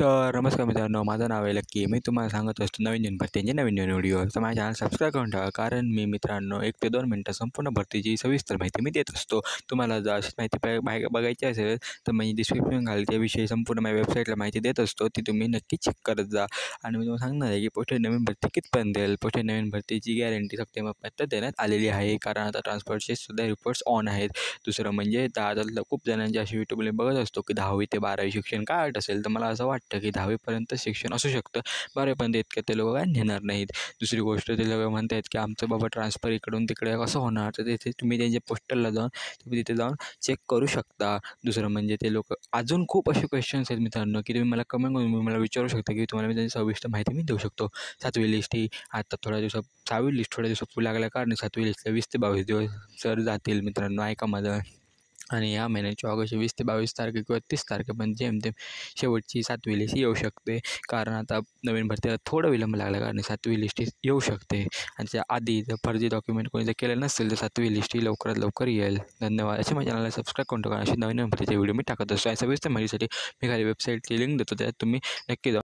तर नमस्कार मित्रांनो, माझं नाव आहे लक्की. मी तुम्हाला सांगत असतो नवीन भरतीचे नवीन व्हिडिओ. तर माझ्या चॅनल सबस्क्राईब करून ठेवा, कारण मी मित्रांनो 1 ते 2 मिनिटं संपूर्ण भरतीची सविस्तर माहिती मी देत असतो. तुम्हाला जर अशी माहिती बघायची असेल तर मी डिस्क्रिप्शन घाल त्याविषयी संपूर्ण माझ्या वेबसाईटला माहिती देत असतो. ती तुम्ही नक्की चेक करत जा. आणि मी तुम्हाला सांगणार आहे की पुढे नवीन भरती कितपर्यंत येईल. पुढे नवीन भरतीची गॅरंटी सप्टेंबरपर्यंत देण्यात आलेली आहे, कारण आता ट्रान्सफरचे सुद्धा रिपोर्ट्स ऑन आहेत. दुसरं म्हणजे आता खूप जणांचे असे यूट्यूबला बघत असतो की 10वी ते 12वी शिक्षण काय असेल, तर मला असं वाटतं की 10वीपर्यंत शिक्षण असू शकतं. 12वीपर्यंत इतकं ते लोकं काय नेणार नाहीत. दुसरी गोष्ट ते लोकं म्हणत आहेत की आमचं बाबा ट्रान्सफर इकडून तिकडे कसं होणार, तर तिथे तुम्ही त्यांच्या पोस्टलला जाऊन तुम्ही तिथे जाऊन चेक करू शकता. दुसरं म्हणजे ते लोकं अजून खूप असे क्वेश्चन्स आहेत मित्रांनो, की तुम्ही मला कमेंट करून मला विचारू शकता, की तुम्हाला मी त्यांची सविस्तर माहिती मी देऊ शकतो. 7वी लिस्ट ही आता थोड्या दिवसात 6वी लिस्ट थोड्या दिवसात लागल्या, कारण 7वी लिस्टला 20 ते 22 दिवस सर जातील मित्रांनो, ऐका माझं. आणि या महिन्याच्या ऑगस्ट 20 ते 22 तारखे किंवा 30 तारखेपर्यंत जेमतेम शेवटची 7वी लिस्ट येऊ शकते, कारण आता नवीन भरतीला थोडं विलंब लागला, कारण 7वी लिस्ट येऊ शकते. आणि त्या आधी जर फर्जी डॉक्युमेंट कोणी जर केलं नसेल तर 7वी लिस्ट ही लवकरात लवकर येईल. धन्यवाद. असे माझ्या चॅनलला सबस्क्राईब करून टाका. अशी नवीन भरतीचे व्हिडिओ मी टाकत असतो. या सविस्तर माहितीसाठी मी खाली वेबसाईटची लिंक देतो, त्यात तुम्ही नक्की जा.